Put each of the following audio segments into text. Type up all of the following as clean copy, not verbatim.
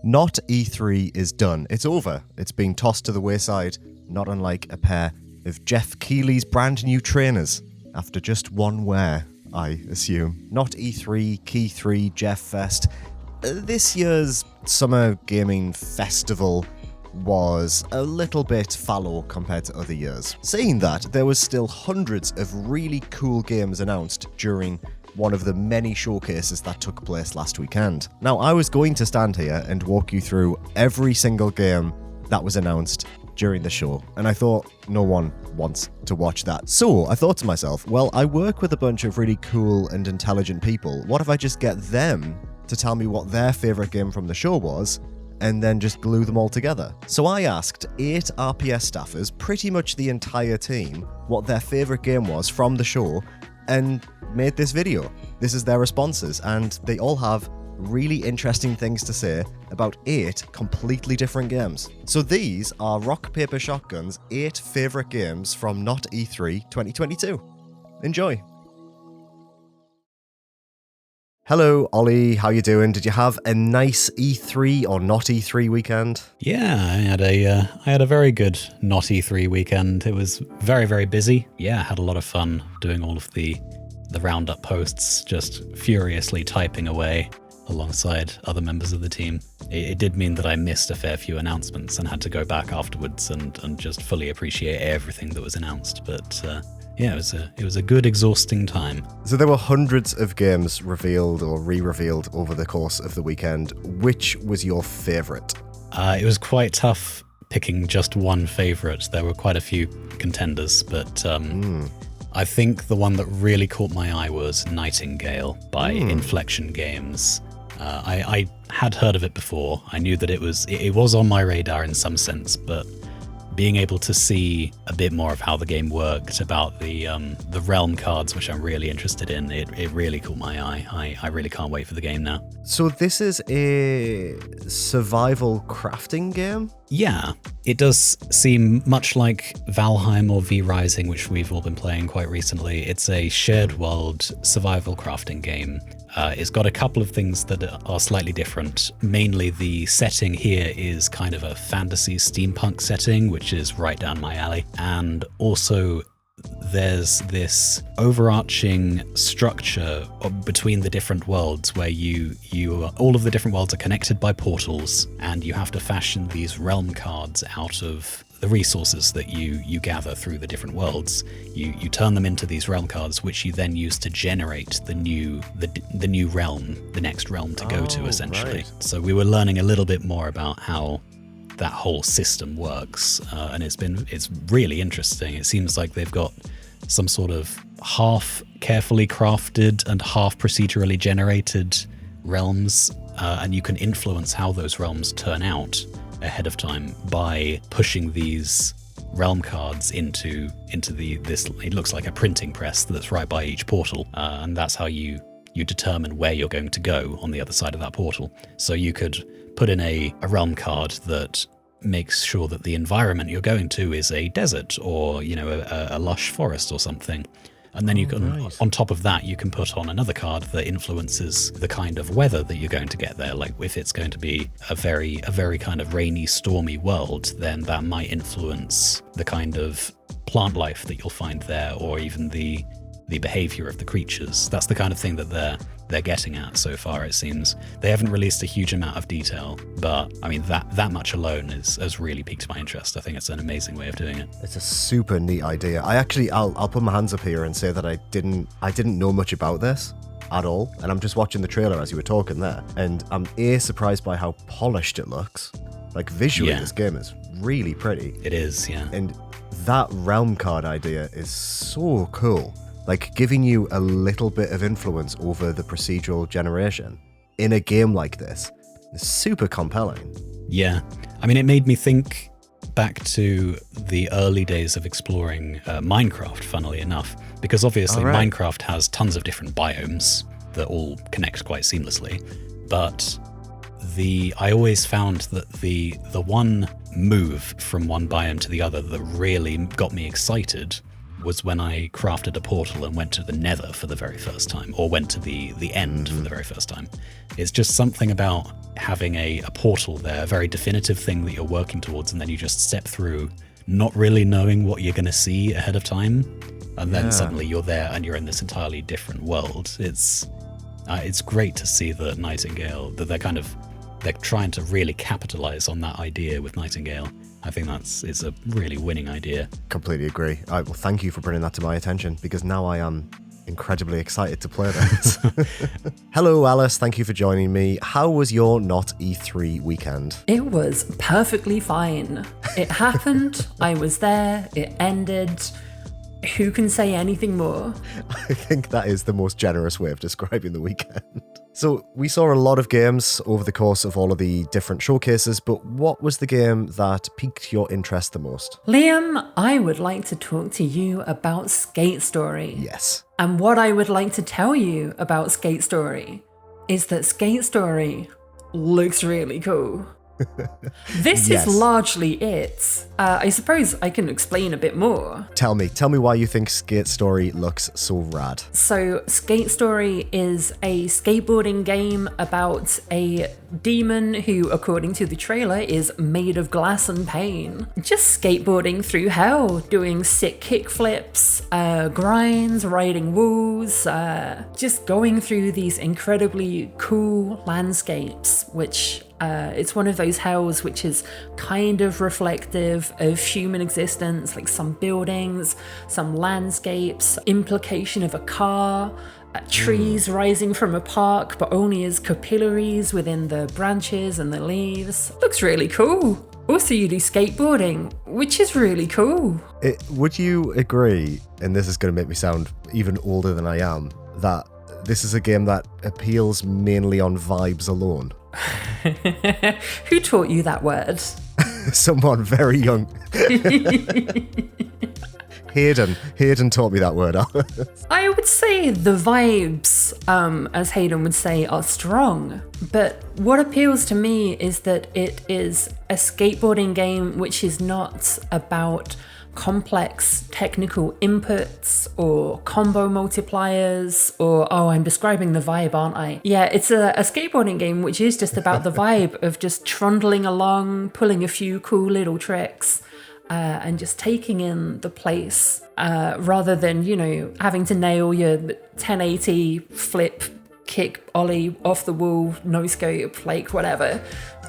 Not E3 is done. It's over. It's being tossed to the wayside, not unlike a pair of Geoff Keighley's brand new trainers after just one wear, I assume. Not E3, Key 3, Geoff Fest. This year's Summer Gaming Festival was a little bit fallow compared to other years. Saying that, there was still hundreds of really cool games announced during one of the many showcases that took place last weekend. Now, I was going to stand here and walk you through every single game that was announced during the show, and I thought no one wants to watch that. So I thought to myself, well, I work with a bunch of really cool and intelligent people. What if I just get them to tell me what their favourite game from the show was, and then just glue them all together? So I asked 8 RPS staffers, pretty much the entire team, what their favourite game was from the show, and made this video. This is their responses, and they all have really interesting things to say about 8 completely different games. So these are Rock Paper Shotgun's 8 favourite games from Not E3 2022. Enjoy. Hello, Ollie. How you doing? Did you have a nice E3 or not E3 weekend? Yeah, I had a very good not E3 weekend. It was very, very busy. Yeah, I had a lot of fun doing all of the roundup posts, just furiously typing away alongside other members of the team. It did mean that I missed a fair few announcements and had to go back afterwards and just fully appreciate everything that was announced. But yeah, it was a good, exhausting time. So there were hundreds of games revealed or re-revealed over the course of the weekend. Which was your favourite? It was quite tough picking just one favourite. There were quite a few contenders, but I think the one that really caught my eye was Nightingale by Inflection Games. I had heard of it before. I knew that it was on my radar in some sense, but being able to see a bit more of how the game worked, about the realm cards, which I'm really interested in, it really caught my eye. I really can't wait for the game now. So this is a survival crafting game? Yeah, it does seem much like Valheim or V Rising, which we've all been playing quite recently. It's a shared world survival crafting game. It's got a couple of things that are slightly different. Mainly the setting here is kind of a fantasy steampunk setting, which is right down my alley. And also there's this overarching structure between the different worlds where all of the different worlds are connected by portals, and you have to fashion these realm cards out of the resources that you gather through the different worlds. You turn them into these realm cards, which you then use to generate the new realm, the next realm to go to, essentially. Right. So we were learning a little bit more about how that whole system works, and it's really interesting. It seems like they've got some sort of half carefully crafted and half procedurally generated realms, and you can influence how those realms turn out ahead of time by pushing these realm cards into this. It looks like a printing press that's right by each portal, and that's how you determine where you're going to go on the other side of that portal. So you could put in a realm card that makes sure that the environment you're going to is a desert or a lush forest or something. And then you can, on top of that, you can put on another card that influences the kind of weather that you're going to get there. Like if it's going to be a very kind of rainy, stormy world, then that might influence the kind of plant life that you'll find there, or even the behavior of the creatures. That's the kind of thing that they're getting at so far, it seems. They haven't released a huge amount of detail, but I mean that much alone has really piqued my interest. I think it's an amazing way of doing it. It's a super neat idea. I'll put my hands up here and say that I didn't know much about this at all, and I'm just watching the trailer as you were talking there, and I'm surprised by how polished it looks. Like visually, This game is really pretty. It is, yeah. And that realm card idea is so cool. Like giving you a little bit of influence over the procedural generation in a game like this is super compelling. Yeah. I mean, it made me think back to the early days of exploring Minecraft, funnily enough, because obviously Minecraft has tons of different biomes that all connect quite seamlessly. But I always found that the one move from one biome to the other that really got me excited was when I crafted a portal and went to the Nether for the very first time, or went to the end for the very first time. It's just something about having a portal there, a very definitive thing that you're working towards, and then you just step through, not really knowing what you're going to see ahead of time, and then suddenly you're there and you're in this entirely different world. It's great to see that Nightingale, that they're trying to really capitalize on that idea with Nightingale. I think it's a really winning idea. Completely agree. Well, thank you for bringing that to my attention, because now I am incredibly excited to play this. Hello, Alice. Thank you for joining me. How was your not E3 weekend? It was perfectly fine. It happened. I was there. It ended. Who can say anything more? I think that is the most generous way of describing the weekend. So we saw a lot of games over the course of all of the different showcases, but what was the game that piqued your interest the most? Liam, I would like to talk to you about Skate Story. Yes. And what I would like to tell you about Skate Story is that Skate Story looks really cool. This Yes. is largely it. I suppose I can explain a bit more. Tell me why you think Skate Story looks so rad. So, Skate Story is a skateboarding game about a demon who, according to the trailer, is made of glass and pain. Just skateboarding through hell, doing sick kickflips, grinds, riding walls, just going through these incredibly cool landscapes, which it's one of those hells which is kind of reflective of human existence, like some buildings, some landscapes, implication of a car, trees rising from a park, but only as capillaries within the branches and the leaves. Looks really cool. Also, you do skateboarding, which is really cool. Would you agree, and this is going to make me sound even older than I am, that this is a game that appeals mainly on vibes alone? Who taught you that word? Someone very young. Hayden taught me that word. I would say the vibes, as Hayden would say, are strong. But what appeals to me is that it is a skateboarding game which is not about complex technical inputs or combo multipliers or, oh, I'm describing the vibe, aren't I? Yeah, it's a skateboarding game which is just about the vibe of just trundling along, pulling a few cool little tricks, and just taking in the place, rather than, having to nail your 1080 flip, kick, ollie, off the wall, no scope, like whatever.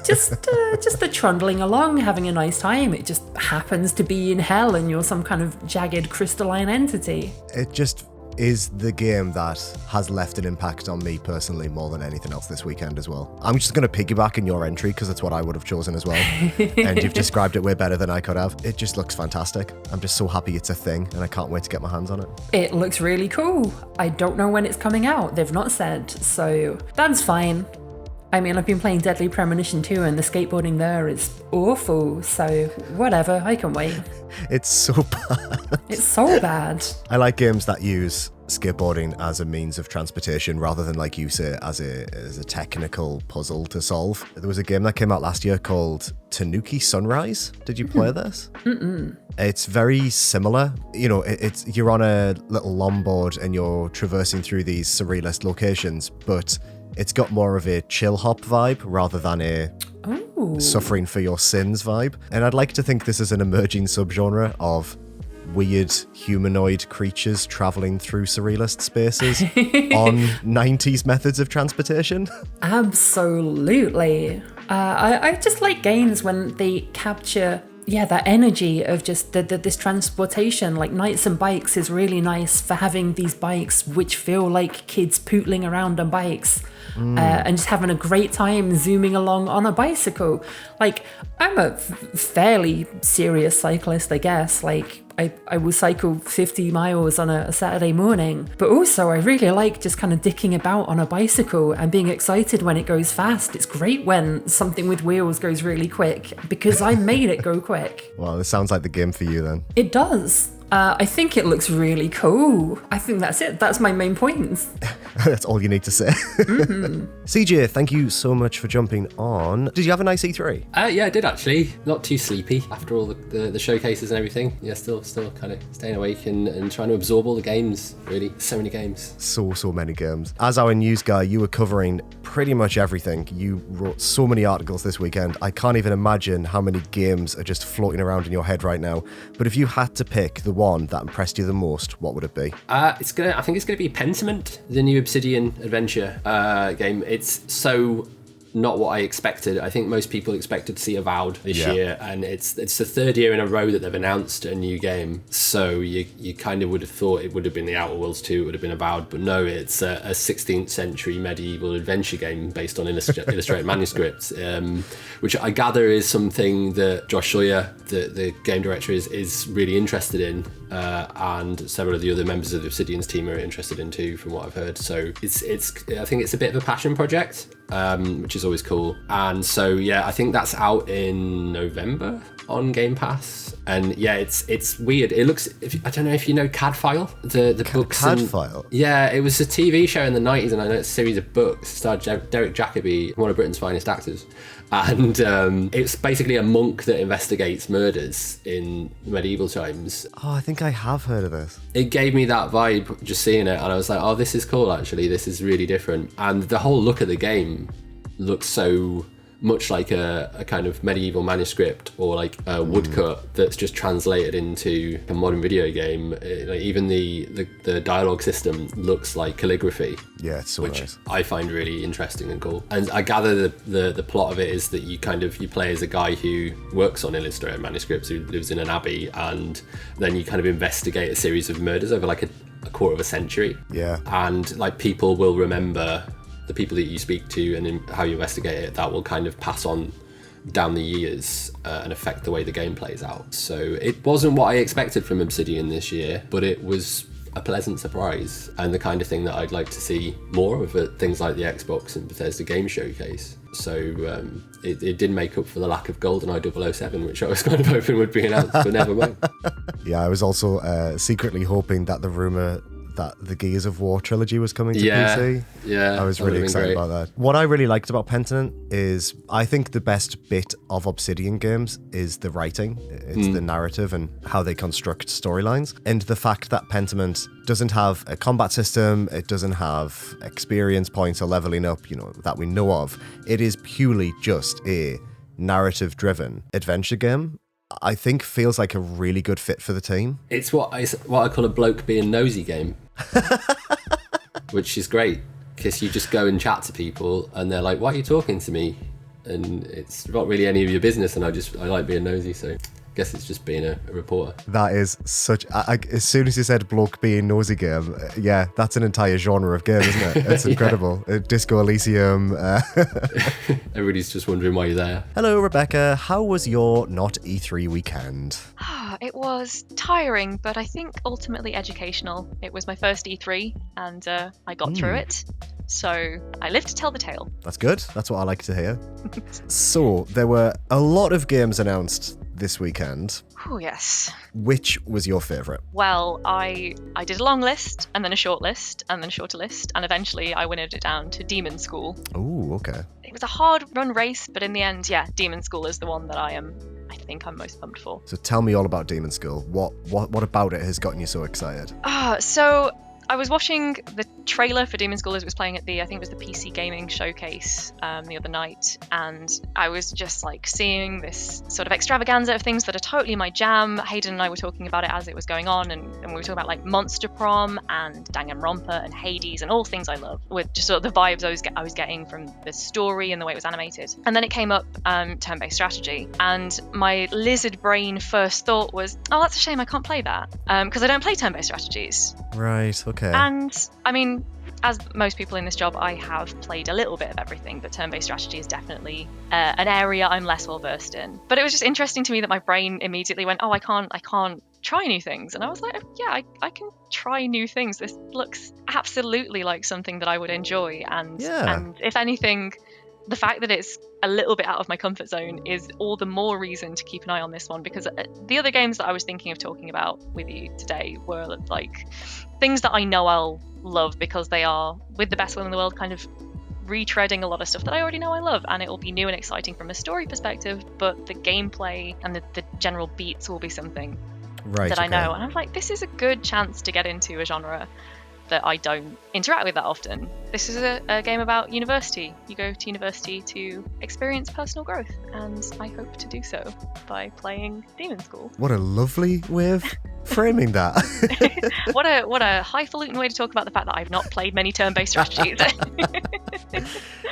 Just the trundling along, having a nice time. It just happens to be in hell and you're some kind of jagged crystalline entity. It just is the game that has left an impact on me personally more than anything else this weekend as well. I'm just going to piggyback in your entry because it's what I would have chosen as well. And you've described it way better than I could have. It just looks fantastic. I'm just so happy it's a thing and I can't wait to get my hands on it. It looks really cool. I don't know when it's coming out. They've not said, so that's fine. I mean, I've been playing Deadly Premonition 2 and the skateboarding there is awful, so whatever, I can wait. It's so bad. It's so bad. I like games that use skateboarding as a means of transportation rather than, like you say, as a technical puzzle to solve. There was a game that came out last year called Tanuki Sunrise. Did you play this? Mm-mm. It's very similar. You're on a little longboard and you're traversing through these surrealist locations, but it's got more of a chill hop vibe rather than a suffering for your sins vibe. And I'd like to think this is an emerging subgenre of weird humanoid creatures traveling through surrealist spaces on 90s methods of transportation. Absolutely. I just like games when they capture that energy of just this transportation. Like Knights and Bikes is really nice for having these bikes which feel like kids pootling around on bikes. And just having a great time zooming along on a bicycle. Like, I'm a fairly serious cyclist, I guess. Like, I will cycle 50 miles on a Saturday morning. But also, I really like just kind of dicking about on a bicycle and being excited when it goes fast. It's great when something with wheels goes really quick, because I made it go quick. Well, this sounds like the game for you then. It does. I think it looks really cool. I think that's it. That's my main points. That's all you need to say. CJ, thank you so much for jumping on. Did you have a nice E3? Yeah, I did actually. Not too sleepy after all the showcases and everything. Yeah, still kind of staying awake and trying to absorb all the games, really. So many games. So many games. As our news guy, you were covering pretty much everything. You wrote so many articles this weekend. I can't even imagine how many games are just floating around in your head right now. But if you had to pick the one that impressed you the most, what would it be? I think it's gonna be Pentiment, the new Obsidian adventure game. It's so not what I expected. I think most people expected to see Avowed this year, and it's the third year in a row that they've announced a new game. So you kind of would have thought it would have been the Outer Worlds 2, it would have been Avowed, but no, it's a 16th century medieval adventure game based on illustrated manuscripts, which I gather is something that Josh Sawyer, the game director, is really interested in, and several of the other members of the Obsidian's team are interested in too, from what I've heard. So I think it's a bit of a passion project, which is always cool. And so I think that's out in November on Game Pass. And it's weird. It looks, I don't know if you know Cadfile, the books. Cadfile? Yeah, it was a TV show in the 90s, and I know it's a series of books. It starred Derek Jacobi, one of Britain's finest actors. And it's basically a monk that investigates murders in medieval times. Oh, I think I have heard of this. It gave me that vibe just seeing it, and I was like, oh, this is cool actually, this is really different. And the whole look of the game looks so much like a kind of medieval manuscript, or like a woodcut that's just translated into a modern video game. Like even the dialogue system looks like calligraphy. Yeah, it's so which nice. I find really interesting and cool. And I gather the plot of it is that you play as a guy who works on illustrated manuscripts, who lives in an abbey, and then you kind of investigate a series of murders over like a quarter of a century. Yeah. And like people will remember the people that you speak to, and in how you investigate it, that will kind of pass on down the years and affect the way the game plays out. So it wasn't what I expected from Obsidian this year, but it was a pleasant surprise, and the kind of thing that I'd like to see more of at things like the Xbox and Bethesda Game Showcase. So it did make up for the lack of GoldenEye 007, which I was kind of hoping would be announced, but never mind. Yeah, I was also secretly hoping that the rumour that the Gears of War trilogy was coming to PC. Yeah, I was really excited about that. What I really liked about Pentiment is, I think the best bit of Obsidian games is the writing. It's the narrative and how they construct storylines. And the fact that Pentiment doesn't have a combat system, it doesn't have experience points or leveling up, that we know of. It is purely just a narrative-driven adventure game. I think feels like a really good fit for the team. It's what I call a bloke being nosy game, which is great, because you just go and chat to people and they're like, why are you talking to me? And it's not really any of your business, and I like being nosy, so I guess it's just being a reporter. That is such... as soon as you said bloke being nosy game, yeah, that's an entire genre of game, isn't it? It's incredible. Disco Elysium. Everybody's just wondering why you're there. Hello, Rebecca. How was your not E3 weekend? It was tiring, but I think ultimately educational. It was my first E3, and I got through it. So I live to tell the tale. That's good. That's what I like to hear. So there were a lot of games announced this weekend. Oh, yes. Which was your favourite? Well, I did a long list, and then a short list, and then a shorter list, and eventually I winnowed it down to Demonschool. Oh, okay. It was a hard run race, but in the end, Demonschool is the one that I think I'm most pumped for. So tell me all about Demonschool. What about it has gotten you so excited? So I was watching the trailer for Demonschool as it was playing at the PC Gaming Showcase the other night, and I was just like seeing this sort of extravaganza of things that are totally my jam. Hayden and I were talking about it as it was going on, and we were talking about like Monster Prom and Danganronpa and Hades and all things I love, with just sort of the vibes I was getting from the story and the way it was animated. And then it came up turn-based strategy, and my lizard brain first thought was, oh, that's a shame I can't play that, because I don't play turn-based strategies. Right, okay. And I mean, as most people in this job, I have played a little bit of everything, but turn-based strategy is definitely an area I'm less well versed in. But it was just interesting to me that my brain immediately went, oh, I can't try new things. And I was like, yeah, I can try new things. This looks absolutely like something that I would enjoy. And if anything, the fact that it's a little bit out of my comfort zone is all the more reason to keep an eye on this one, because the other games that I was thinking of talking about with you today were like things that I know I'll love because they are, with the best will in the world, kind of retreading a lot of stuff that I already know I love, and it will be new and exciting from a story perspective, but the gameplay and the general beats will be something that I know. And I'm like, this is a good chance to get into a genre that I don't interact with that often. This is a game about university. You go to university to experience personal growth, and I hope to do so by playing Demonschool. What a lovely way of framing that. What a highfalutin way to talk about the fact that I've not played many turn-based strategies.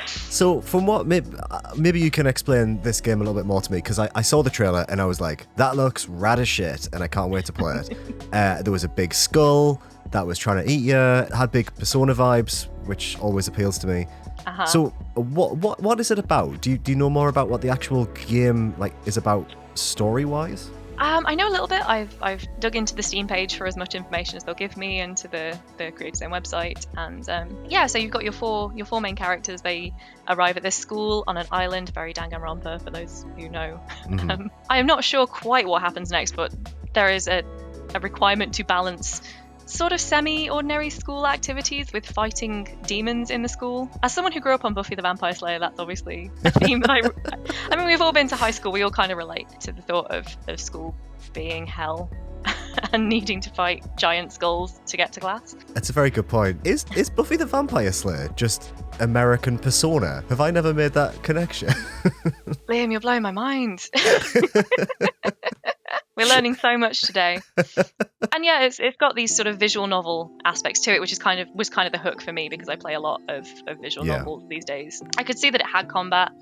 So from what, maybe you can explain this game a little bit more to me, because I saw the trailer and I was like, that looks rad as shit, and I can't wait to play it. There was a big skull that was trying to eat you. It had big Persona vibes, which always appeals to me. Uh-huh. So what is it about? Do you know more about what the actual game is about story-wise? I know a little bit. I've dug into the Steam page for as much information as they'll give me, and to the creator's own website. And so you've got your four main characters. They arrive at this school on an island, very Danganronpa for those who know. Mm-hmm. I am not sure quite what happens next, but there is a requirement to balance sort of semi-ordinary school activities with fighting demons in the school. As someone who grew up on Buffy the Vampire Slayer, that's obviously a theme that I mean, we've all been to high school. We all kind of relate to the thought of school being hell and needing to fight giant skulls to get to class. That's a very good point. Is Buffy the Vampire Slayer just American Persona? Have I never made that connection? Liam, you're blowing my mind. We're learning so much today. And yeah, it's got these sort of visual novel aspects to it, which was kind of the hook for me, because I play a lot of visual novels these days. I could see that it had combat,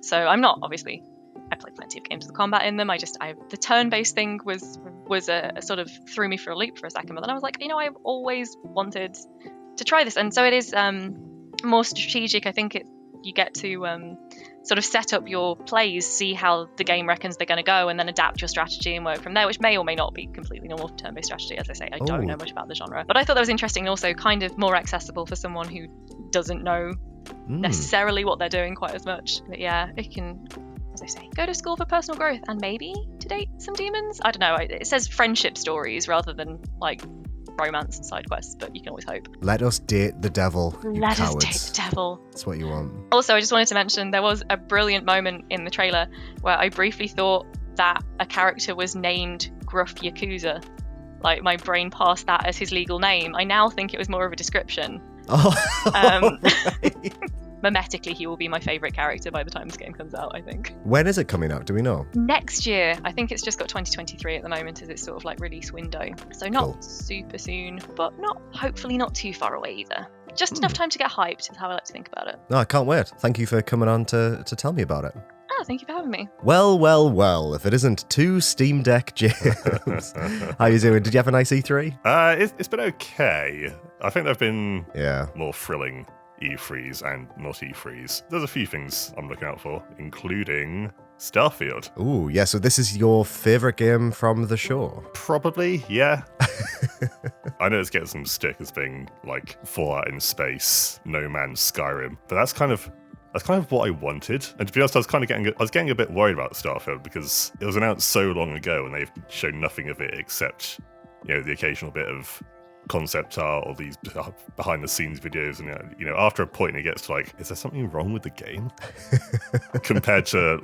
so I'm not, obviously, I play plenty of games with combat in them. The turn-based thing was a sort of threw me for a loop for a second, but then I was like, I've always wanted to try this. And so it is more strategic. I think you get to sort of set up your plays, see how the game reckons they're going to go, and then adapt your strategy and work from there, which may or may not be completely normal for turn-based strategy. As I say, I don't know much about the genre, but I thought that was interesting, and also kind of more accessible for someone who doesn't know necessarily what they're doing quite as much. But yeah, it can, as I say, go to school for personal growth and maybe to date some demons. I don't know. It says friendship stories rather than romance and side quests, but you can always hope. Let us date the devil. Let us date the devil. That's what you want. Also, I just wanted to mention there was a brilliant moment in the trailer where I briefly thought that a character was named Gruff Yakuza. Like, my brain passed that as his legal name. I now think it was more of a description. Right. Memetically, he will be my favourite character by the time this game comes out, I think. When is it coming out? Do we know? Next year. I think it's just got 2023 at the moment as its sort of release window. So not super soon, but hopefully not too far away either. Just enough time to get hyped is how I like to think about it. No, I can't wait. Thank you for coming on to tell me about it. Thank you for having me. Well, if it isn't two Steam Deck James. How you doing? Did you have a nice E3? It's been okay. I think there have been more thrilling E3s and not E3s. There's a few things I'm looking out for, including Starfield. Ooh, yeah, so this is your favourite game from the show? Probably, yeah. I know it's getting some stick as being Fallout in space, No Man's Skyrim, but that's kind of what I wanted. And to be honest, I was getting a bit worried about Starfield because it was announced so long ago and they've shown nothing of it except, the occasional bit of concept art or these behind the scenes videos, and after a point it gets to is there something wrong with the game? Compared to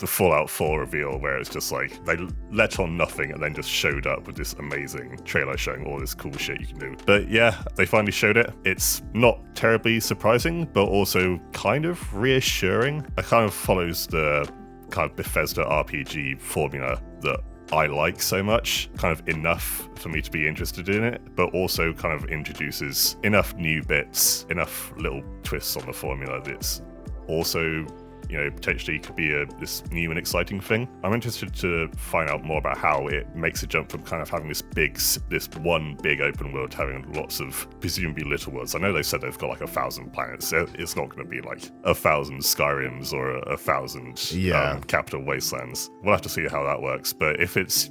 the Fallout 4 reveal, where it's just they let on nothing and then just showed up with this amazing trailer showing all this cool shit you can do. But yeah, they finally showed it. It's not terribly surprising, but also kind of reassuring. It kind of follows the kind of Bethesda RPG formula that I like so much, kind of enough for me to be interested in it, but also kind of introduces enough new bits, enough little twists on the formula that's also, potentially could be this new and exciting thing. I'm interested to find out more about how it makes a jump from kind of having this one big open world to having lots of presumably little worlds. I know they said they've got 1,000 planets. It's not going to be 1,000 Skyrims or 1,000 Capital Wastelands. We'll have to see how that works. But if it's,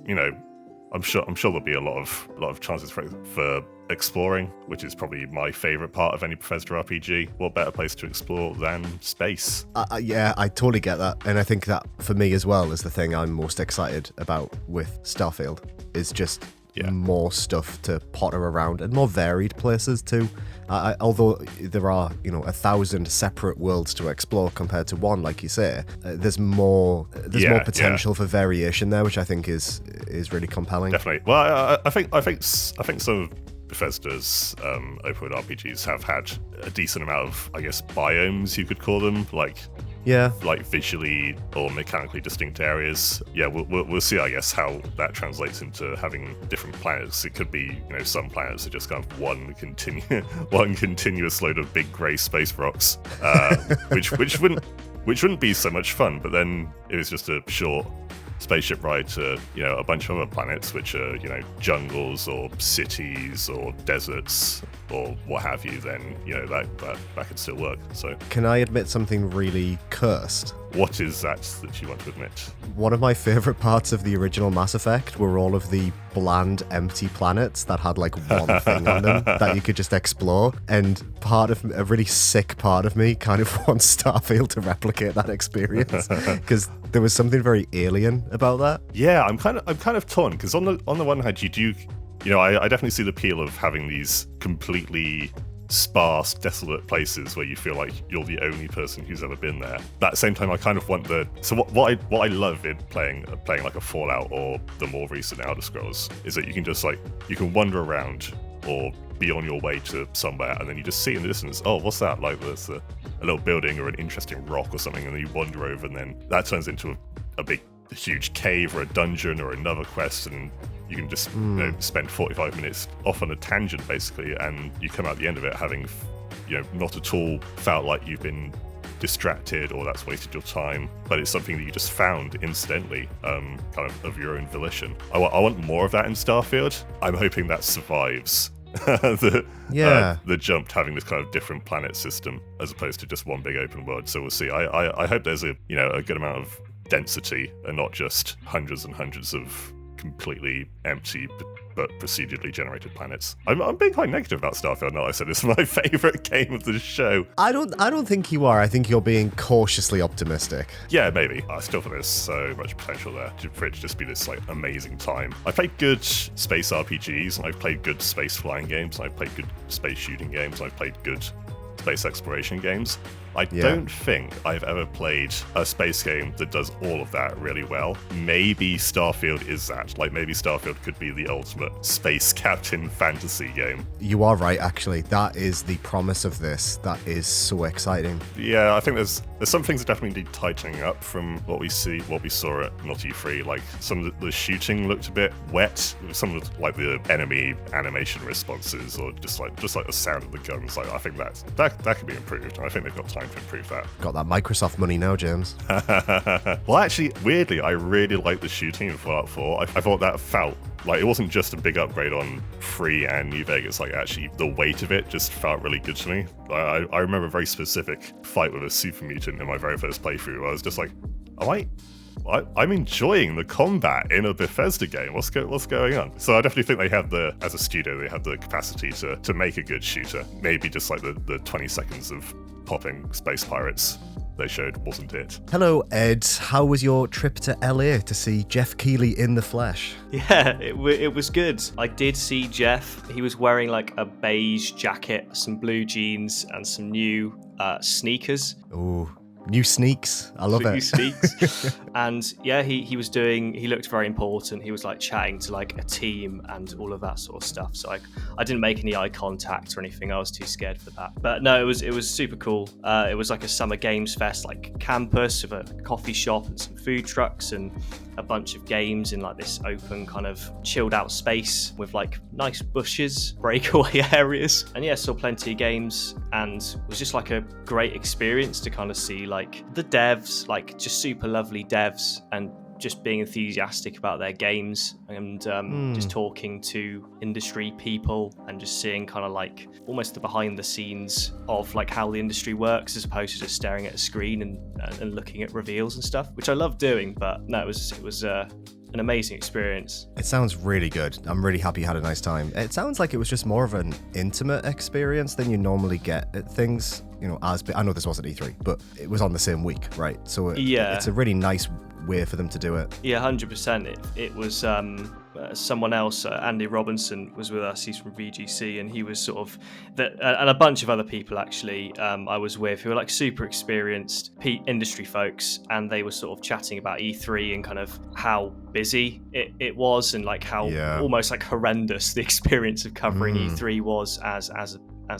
I'm sure there'll be a lot of chances for exploring, which is probably my favorite part of any Bethesda RPG. What better place to explore than space? Yeah, I totally get that. And I think that for me as well is the thing I'm most excited about with Starfield is just more stuff to potter around and more varied places too. Although there are, 1,000 separate worlds to explore compared to one, like you say, there's more potential for variation there, which I think is really compelling. Definitely. Well, I think some of Bethesda's open world RPGs have had a decent amount of, I guess, biomes you could call them, like visually or mechanically distinct areas. Yeah, we'll see, I guess, how that translates into having different planets. It could be, some planets are just kind of one continuous load of big grey space rocks, which wouldn't be so much fun. But then it was just a short spaceship ride to a bunch of other planets, which are jungles or cities or deserts or what have you. Then that could still work. So can I admit something really cursed? What is that you want to admit? One of my favourite parts of the original Mass Effect were all of the bland, empty planets that had like one thing on them that you could just explore. And a really sick part of me kind of wants Starfield to replicate that experience because there was something very alien about that. Yeah, I'm kind of torn because on the one hand you do, I definitely see the appeal of having these completely sparse, desolate places where you feel like you're the only person who's ever been there. But at the same time, I kind of want what I love in playing like a Fallout or the more recent Elder Scrolls is that you can just you can wander around or be on your way to somewhere and then you just see in the distance, oh, what's that? Like there's a little building or an interesting rock or something, and then you wander over and then that turns into a big, huge cave or a dungeon or another quest, and you can just spend 45 minutes off on a tangent basically, and you come out the end of it having not at all felt like you've been distracted or that's wasted your time, but it's something that you just found incidentally, kind of your own volition. I want more of that in Starfield. I'm hoping that survives the jump to having this kind of different planet system as opposed to just one big open world. So we'll see. I hope there's a good amount of density and not just hundreds and hundreds of completely empty but procedurally generated planets. I'm being quite negative about Starfield now. I said it's my favourite game of the show. I don't think you are. I think you're being cautiously optimistic. Yeah, maybe. I still think there's so much potential there for it to just be this amazing time. I played good space RPGs, and I've played good space flying games, and I've played good space shooting games, and I've played good space exploration games. I don't think I've ever played a space game that does all of that really well. Maybe Starfield is that. Maybe Starfield could be the ultimate space captain fantasy game. You are right, actually. That is the promise of this. That is so exciting. Yeah, I think there's some things that definitely need tightening up from what we saw at Not E3. Some of the shooting looked a bit wet. Some of the enemy animation responses, or just the sound of the guns. I think that could be improved. And I think they've got time to improve that. Got that Microsoft money now, James. Well, actually, weirdly, I really liked the shooting in Fallout 4. I thought that felt like it wasn't just a big upgrade on 3 and New Vegas. Actually, the weight of it just felt really good to me. I remember a very specific fight with a super mutant in my very first playthrough where I was just like, I'm enjoying the combat in a Bethesda game. What's going on? So I definitely think as a studio, they have the capacity to make a good shooter. Maybe just the 20 seconds of popping space pirates they showed wasn't it. Hello, Ed. How was your trip to LA to see Geoff Keighley in the flesh? Yeah, it was good. I did see Geoff. He was wearing a beige jacket, some blue jeans, and some new sneakers. Ooh. New sneaks. I love it. New sneaks. And yeah, he looked very important. He was chatting to a team and all of that sort of stuff. So I didn't make any eye contact or anything. I was too scared for that. But no, it was super cool. It was a summer games fest, campus with a coffee shop and some food trucks and a bunch of games in this open kind of chilled out space with nice bushes, breakaway areas. And yeah, saw plenty of games, and it was just a great experience to kind of see the devs, just super lovely devs, and just being enthusiastic about their games and just talking to industry people and just seeing kind of like almost the behind the scenes of like how the industry works, as opposed to just staring at a screen and looking at reveals and stuff, which I love doing. But no, it was an amazing experience. It sounds really good. I'm really happy you had a nice time. It sounds like it was just more of an intimate experience than you normally get at things, you know, I know this wasn't E3, but it was on the same week, right? So it's a really nice way for them to do it. Yeah, 100%. It was someone else, Andy Robinson, was with us. He's from VGC, and he was sort of and a bunch of other people actually I was with who were like super experienced industry folks, and they were sort of chatting about E3 and kind of how busy it was, and like how almost like horrendous the experience of covering E3 was as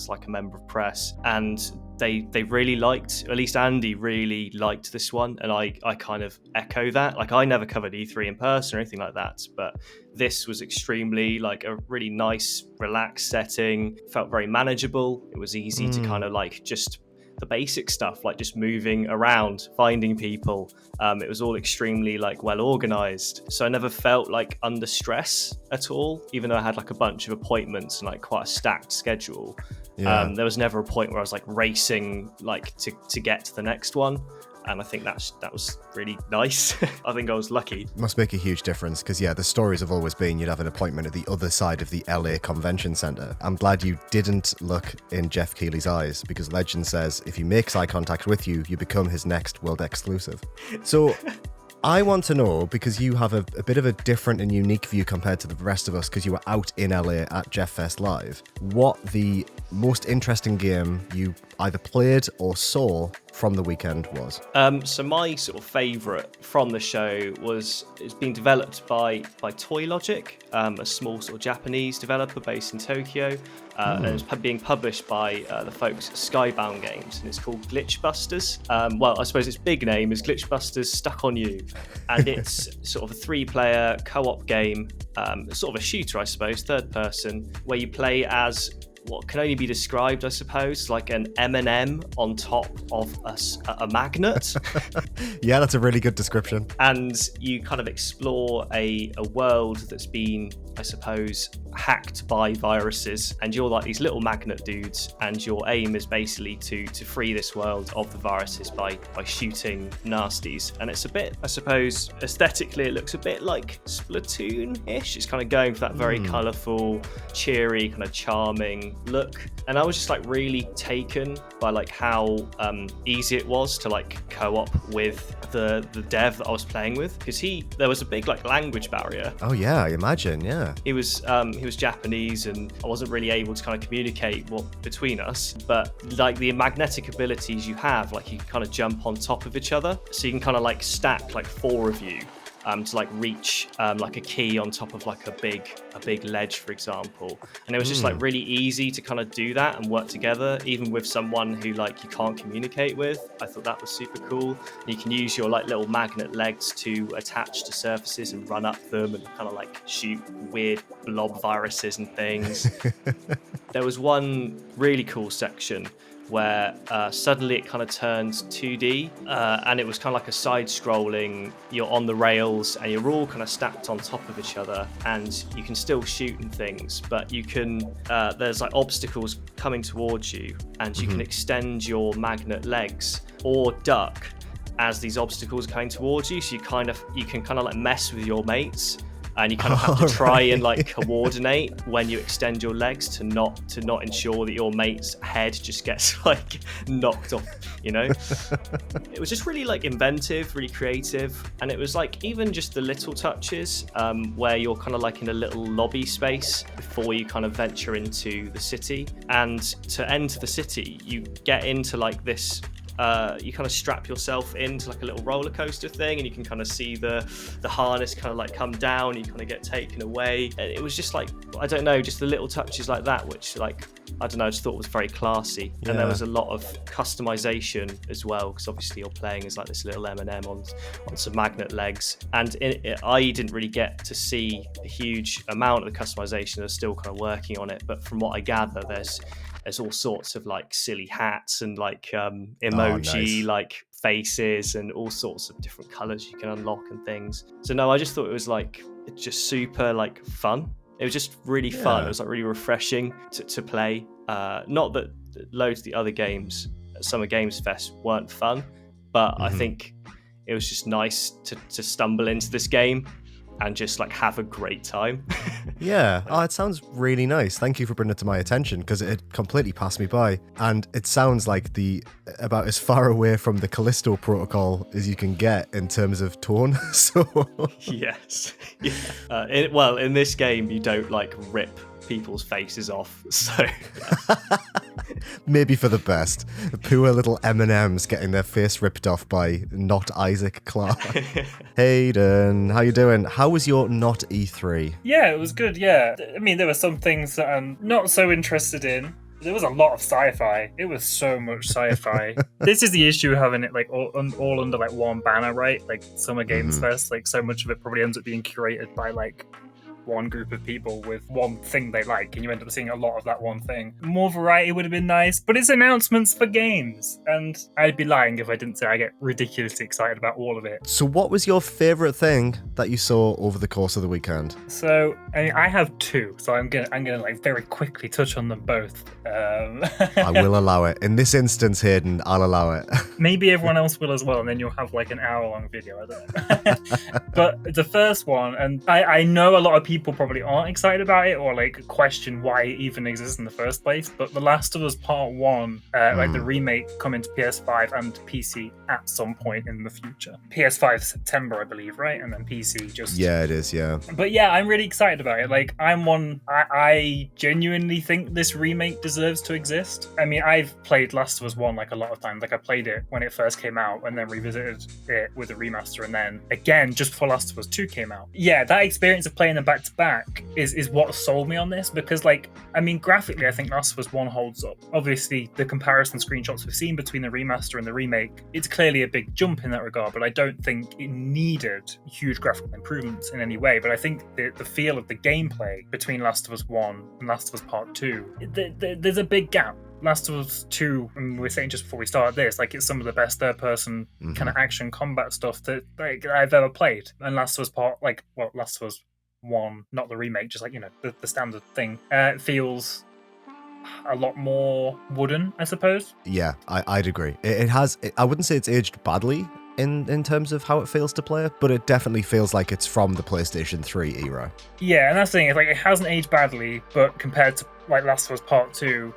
like a member of press. And they really liked, at least Andy really liked this one, and I kind of echo that. Like, I never covered E3 in person or anything like that, but this was extremely like a really nice, relaxed setting. Felt very manageable. It was easy to kind of like just the basic stuff, like just moving around, finding people. It was all extremely like well organized, so I never felt like under stress at all, even though I had like a bunch of appointments and like quite a stacked schedule. There was never a point where I was like racing like to get to the next one, and I think that was really nice. I think I was lucky. Must make a huge difference, because the stories have always been you'd have an appointment at the other side of the LA Convention Center. I'm glad you didn't look in Geoff Keighley's eyes, because legend says if he makes eye contact with you, you become his next world exclusive. So I want to know, because you have a bit of a different and unique view compared to the rest of us, because you were out in LA at Jeff Fest Live, what the most interesting game you either played or saw from the weekend was. So my sort of favourite from the show it's being developed by Toy Logic, a small sort of Japanese developer based in Tokyo, and it's being published by the folks at Skybound Games, and it's called Glitchbusters. Well, I suppose its big name is Glitchbusters Stuck on You, and it's sort of a 3-player co-op game, sort of a shooter, I suppose, third person, where you play as what can only be described, I suppose, like an M&M on top of a magnet. Yeah, that's a really good description. And you kind of explore a world that's been, I suppose, hacked by viruses, and you're like these little magnet dudes, and your aim is basically to free this world of the viruses by shooting nasties. And it's a bit, I suppose, aesthetically it looks a bit like Splatoon-ish. It's kind of going for that very colourful, cheery, kind of charming look. And I was just like really taken by like how easy it was to like co-op with the dev that I was playing with, because there was a big like language barrier. Oh yeah, I imagine. Yeah, he was Japanese, and I wasn't really able to kind of communicate between us. But like the magnetic abilities you have, like you can kind of jump on top of each other, so you can kind of like stack like 4 of you to like reach like a key on top of like a big ledge, for example. And it was just like really easy to kind of do that and work together, even with someone who like you can't communicate with. I thought that was super cool. And you can use your like little magnet legs to attach to surfaces and run up them and kind of like shoot weird blob viruses and things. There was one really cool section where suddenly it kind of turns 2D, and it was kind of like a side-scrolling, you're on the rails and you're all kind of stacked on top of each other, and you can still shoot and things, but you can, there's like obstacles coming towards you, and you can extend your magnet legs or duck as these obstacles are coming towards you, so you can kind of like mess with your mates. And you kind of have to try and like coordinate when you extend your legs to not ensure that your mate's head just gets like knocked off, you know? It was just really like inventive, really creative. And it was like even just the little touches where you're kind of like in a little lobby space before you kind of venture into the city. And to enter the city, you get into like this you kind of strap yourself into like a little roller coaster thing, and you can kind of see the harness kind of like come down, and you kind of get taken away. And it was just like, I don't know, just the little touches like that, which like, I don't know, I just thought was very classy. Yeah. And there was a lot of customization as well, because obviously you're playing as like this little M&M on some magnet legs. And I didn't really get to see a huge amount of the customization. They're still kind of working on it, but from what I gather, there's there's all sorts of like silly hats and like emoji nice. like faces and all sorts of different colors you can unlock and things. So no, I just thought it was like just super like fun. It was just really fun. It was like really refreshing to play. Not that loads of the other games at Summer Games Fest weren't fun, but I think it was just nice to stumble into this game and just like have a great time. Yeah, it sounds really nice. Thank you for bringing it to my attention, because it completely passed me by. And it sounds like about as far away from the Callisto Protocol as you can get in terms of tone. So Yes. Yeah. In this game, you don't like rip people's faces off, so maybe for the best. Poor little M&Ms getting their face ripped off by not Isaac Clarke. Hayden, how you doing? How was your not E3? Yeah, it was good, yeah. I mean, there were some things that I'm not so interested in. There was a lot of sci-fi. It was so much sci-fi. This is the issue of having it like all under like one banner, right? Like Summer Games Fest, like so much of it probably ends up being curated by like one group of people with one thing they like, and you end up seeing a lot of that one thing. More variety would have been nice, but it's announcements for games, and I'd be lying if I didn't say I get ridiculously excited about all of it. So what was your favourite thing that you saw over the course of the weekend? So I have two, so I'm gonna like very quickly touch on them both. I will allow it. In this instance, Hayden, I'll allow it. Maybe everyone else will as well, and then you'll have like an hour-long video. I don't know. But the first one, and I know a lot of people probably aren't excited about it or like question why it even exists in the first place, but The Last of Us Part 1, like the remake, coming to PS5 and PC at some point in the future. PS5 September, I believe, right? And then PC just... Yeah, it is, yeah. But yeah, I'm really excited about it. Like, I genuinely think this remake deserves to exist. I mean, I've played Last of Us 1 like a lot of times. Like, I played it when it first came out and then revisited it with a remaster, and then again just before Last of Us 2 came out. Yeah, that experience of playing them back to back is what sold me on this, because like, I mean, graphically I think Last of Us 1 holds up. Obviously the comparison screenshots we've seen between the remaster and the remake, it's clearly a big jump in that regard, but I don't think it needed huge graphical improvements in any way. But I think the feel of the gameplay between Last of Us 1 and Last of Us Part 2, there's a big gap. Last of Us 2, I mean, we were saying just before we started this, like, it's some of the best third-person kind of action combat stuff that like I've ever played. And Last of Us Last of Us 1, not the remake, just like, you know, the standard thing, feels a lot more wooden, I suppose. Yeah, I'd agree. It has. I wouldn't say it's aged badly in terms of how it feels to play, but it definitely feels like it's from the PlayStation 3 era. Yeah, and that's the thing. It's like, it hasn't aged badly, but compared to like Last of Us Part 2,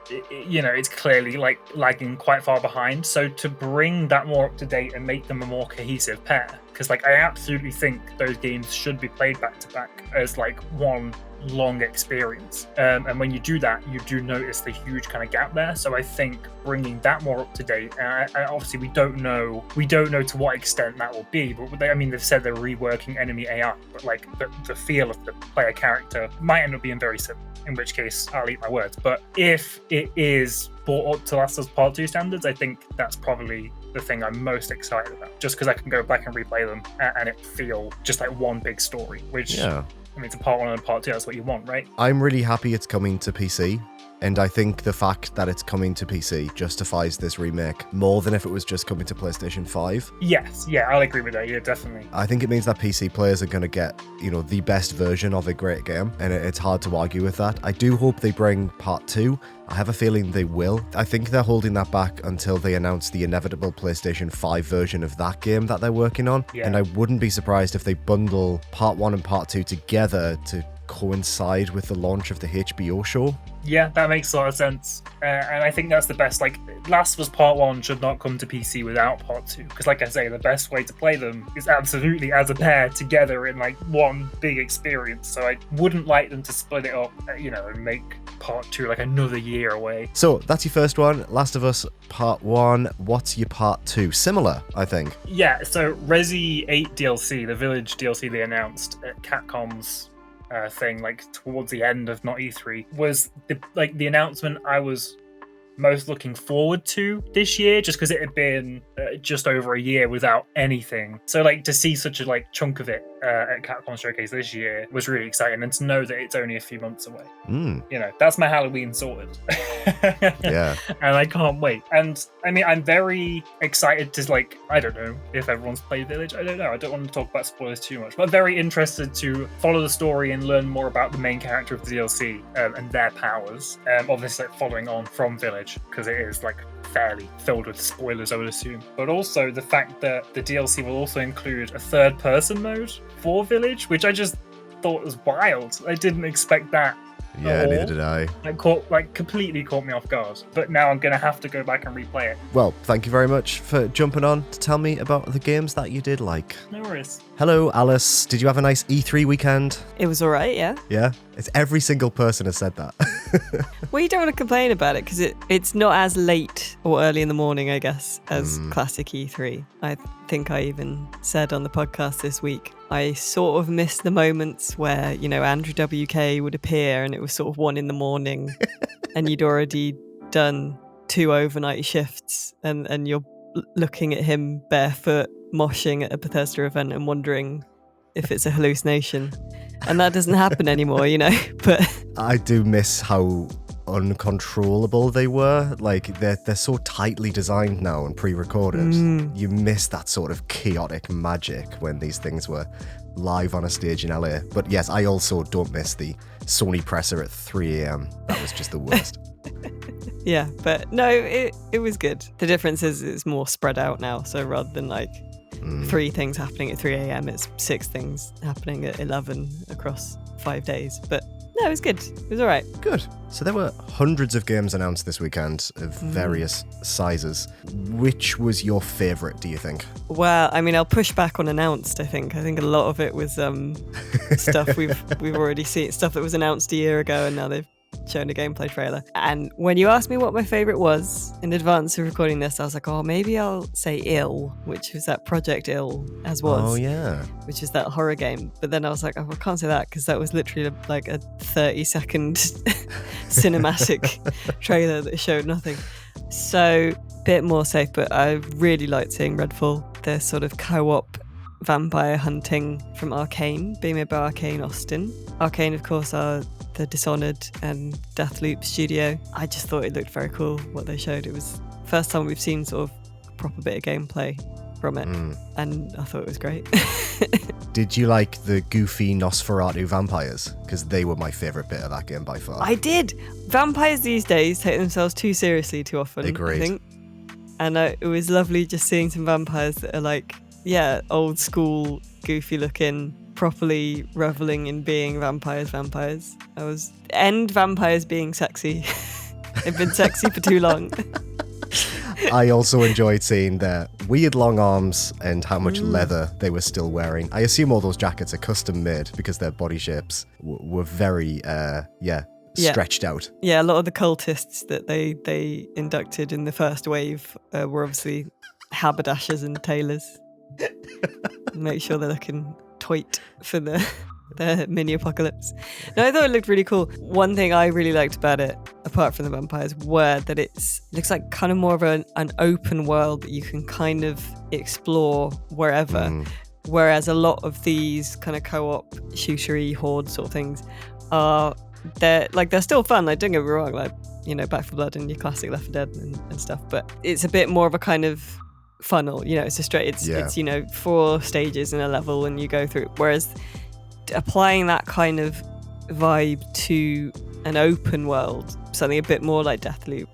you know, it's clearly like lagging quite far behind. So to bring that more up to date and make them a more cohesive pair, because like I absolutely think those games should be played back to back as like one long experience, and when you do that, you do notice the huge kind of gap there. So I think bringing that more up to date, and obviously we don't know to what extent that will be, but they've said they're reworking enemy AI, but like the feel of the player character might end up being very similar, in which case I'll eat my words. But if it is brought up to Last of Us Part 2 standards, I think that's probably the thing I'm most excited about, just because I can go back and replay them and it feel just like one big story, which I mean, it's a Part 1 and a Part 2, that's what you want, right? I'm really happy it's coming to PC, and I think the fact that it's coming to PC justifies this remake more than if it was just coming to PlayStation 5. Yes, yeah, I'll agree with that, yeah, definitely. I think it means that PC players are going to get, you know, the best version of a great game, and it's hard to argue with that. I do hope they bring Part 2. I have a feeling they will. I think they're holding that back until they announce the inevitable PlayStation 5 version of that game that they're working on. Yeah. And I wouldn't be surprised if they bundle Part 1 and Part 2 together to coincide with the launch of the HBO show. Yeah, that makes a lot of sense. And I think that's the best. Like, Last of Us Part 1 should not come to PC without Part 2. Because, like I say, the best way to play them is absolutely as a pair together in, like, one big experience. So I wouldn't like them to split it up, you know, and make Part 2 like another year away. So, that's your first one, Last of Us Part 1. What's your Part 2? Similar, I think. Yeah, so Resi 8 DLC, the Village DLC they announced at Capcom's thing, like towards the end of not E3, was the announcement I was most looking forward to this year, just because it had been just over a year without anything. So like to see such a like chunk of it at Capcom Showcase this year was really exciting, and to know that it's only a few months away. You know, that's my Halloween sorted. Yeah. And I can't wait. And I mean, I'm very excited to like, I don't know if everyone's played Village. I don't know. I don't want to talk about spoilers too much, but I'm very interested to follow the story and learn more about the main character of the DLC and their powers. Obviously, like, following on from Village, because it is like fairly filled with spoilers, I would assume. But also the fact that the DLC will also include a third-person mode for Village, which I just thought was wild. I didn't expect that. Yeah, neither did I. Completely caught me off guard. But now I'm going to have to go back and replay it. Well, thank you very much for jumping on to tell me about the games that you did like. No worries. Hello, Alice. Did you have a nice E3 weekend? It was all right, yeah. Yeah? It's every single person has said that. Well, you don't want to complain about it because it's not as late or early in the morning, I guess, as classic E3. I think I even said on the podcast this week, I sort of missed the moments where, you know, Andrew WK would appear and it was sort of 1 a.m. and you'd already done 2 overnight shifts and you're looking at him barefoot moshing at a Bethesda event and wondering if it's a hallucination. And that doesn't happen anymore, you know. But I do miss how uncontrollable they were. Like they're so tightly designed now and pre-recorded. You miss that sort of chaotic magic when these things were live on a stage in LA. But yes, I also don't miss the Sony presser at 3 a.m. That was just the worst. Yeah, but no, it was good. The difference is it's more spread out now. So rather than like 3 things happening at 3 a.m, it's 6 things happening at 11 across 5 days. But no, it was good. It was all right. Good. So there were hundreds of games announced this weekend of various sizes. Which was your favourite, do you think? Well, I mean, I'll push back on announced, I think. I think a lot of it was stuff we've already seen, stuff that was announced a year ago and now they've shown a gameplay trailer. And when you asked me what my favourite was in advance of recording this, I was like, oh, maybe I'll say Ill, which was that Project Ill as was. Oh, yeah. Which is that horror game. But then I was like, oh, I can't say that because that was literally like a 30-second cinematic trailer that showed nothing. So, bit more safe, but I really liked seeing Redfall. The sort of co-op vampire hunting from Arcane, being made by Arcane Austin. Arcane, of course, are the Dishonored and Deathloop studio. I just thought it looked very cool what they showed. It was the first time we've seen sort of a proper bit of gameplay from it, and I thought it was great. Did you like the goofy Nosferatu vampires? Because they were my favourite bit of that game by far. I did. Vampires these days take themselves too seriously too often, Agreed. I think. And it was lovely just seeing some vampires that are like, yeah, old school, goofy looking, properly reveling in being vampires. End vampires being sexy. They've been sexy for too long. I also enjoyed seeing their weird long arms and how much leather they were still wearing. I assume all those jackets are custom made because their body shapes were very, stretched out. Yeah, a lot of the cultists that they inducted in the first wave were obviously haberdashers and tailors. Make sure they're looking tight for the mini apocalypse. No, I thought it looked really cool. One thing I really liked about it, apart from the vampires, were that it looks like kind of more of an open world that you can kind of explore wherever. Whereas a lot of these kind of co-op shootery horde sort of things they're still fun. Like, don't get me wrong, like, you know, Back 4 Blood and your classic Left 4 Dead and stuff. But it's a bit more of a kind of funnel, you know, it's you know, 4 stages in a level and you go through it. Whereas applying that kind of vibe to an open world, something a bit more like Deathloop,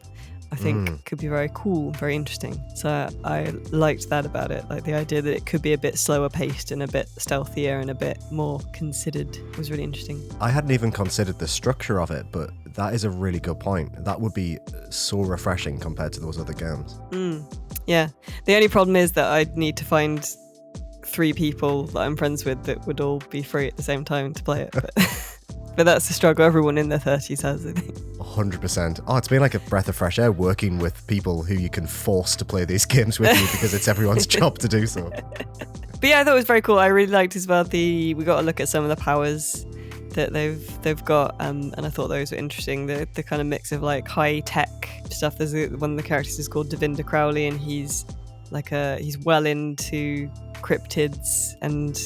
I think could be very cool, very interesting. So I liked that about it, like the idea that it could be a bit slower paced and a bit stealthier and a bit more considered was really interesting. I hadn't even considered the structure of it, but that is a really good point. That would be so refreshing compared to those other games. Yeah. The only problem is that I'd need to find 3 people that I'm friends with that would all be free at the same time to play it. But that's the struggle everyone in their 30s has, I think. 100%. Oh, it's been like a breath of fresh air working with people who you can force to play these games with you because it's everyone's job to do so. But yeah, I thought it was very cool. I really liked as well we got a look at some of the powers that they've got, and I thought those were interesting. The kind of mix of like high tech stuff. There's one of the characters is called Devinder Crowley, and he's well into cryptids and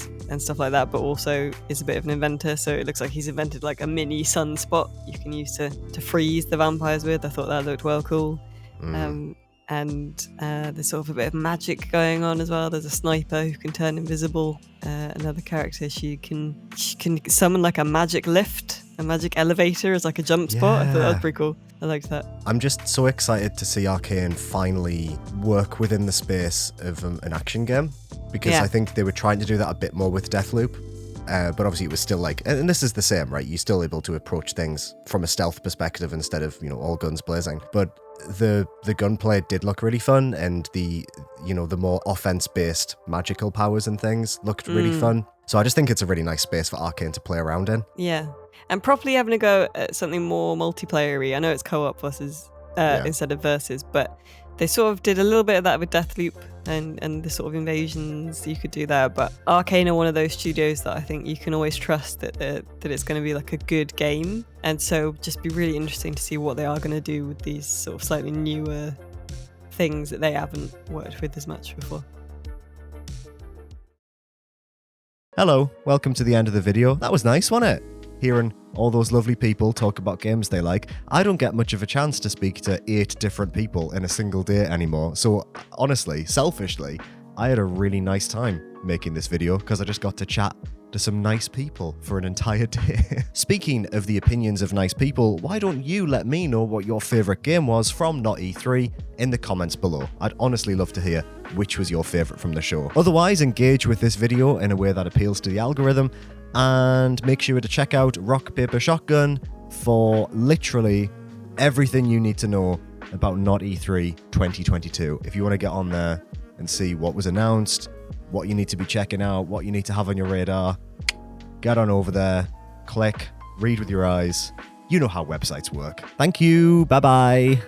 stuff like that, but also is a bit of an inventor. So it looks like he's invented like a mini sunspot you can use to freeze the vampires with. I thought that looked well cool. And there's sort of a bit of magic going on as well. There's a sniper who can turn invisible. Another character, she can summon like a magic lift, a magic elevator as like a jump spot. I thought that was pretty cool. I liked that. I'm just so excited to see Arcane finally work within the space of an action game, because I think they were trying to do that a bit more with Deathloop. But obviously it was still like, and this is the same, right? You're still able to approach things from a stealth perspective instead of, all guns blazing. But the gunplay did look really fun, and the more offense-based magical powers and things looked really fun. So I just think it's a really nice space for Arcane to play around in. Yeah. And properly having a go at something more multiplayer-y. I know it's co-op versus instead of versus, but they sort of did a little bit of that with Deathloop and the sort of invasions you could do there. But Arcane are one of those studios that I think you can always trust that it's going to be like a good game. And so just be really interesting to see what they are going to do with these sort of slightly newer things that they haven't worked with as much before. Hello, welcome to the end of the video. That was nice, wasn't it? Hearing all those lovely people talk about games they like. I don't get much of a chance to speak to 8 different people in a single day anymore. So honestly, selfishly, I had a really nice time making this video because I just got to chat to some nice people for an entire day. Speaking of the opinions of nice people, why don't you let me know what your favourite game was from Not E3 in the comments below? I'd honestly love to hear which was your favourite from the show. Otherwise, engage with this video in a way that appeals to the algorithm, and make sure to check out Rock Paper Shotgun for literally everything you need to know about Not E3 2022. If you want to get on there and see what was announced, what you need to be checking out, what you need to have on your radar, get on over there, click, read with your eyes. You know how websites work. Thank you. Bye-bye.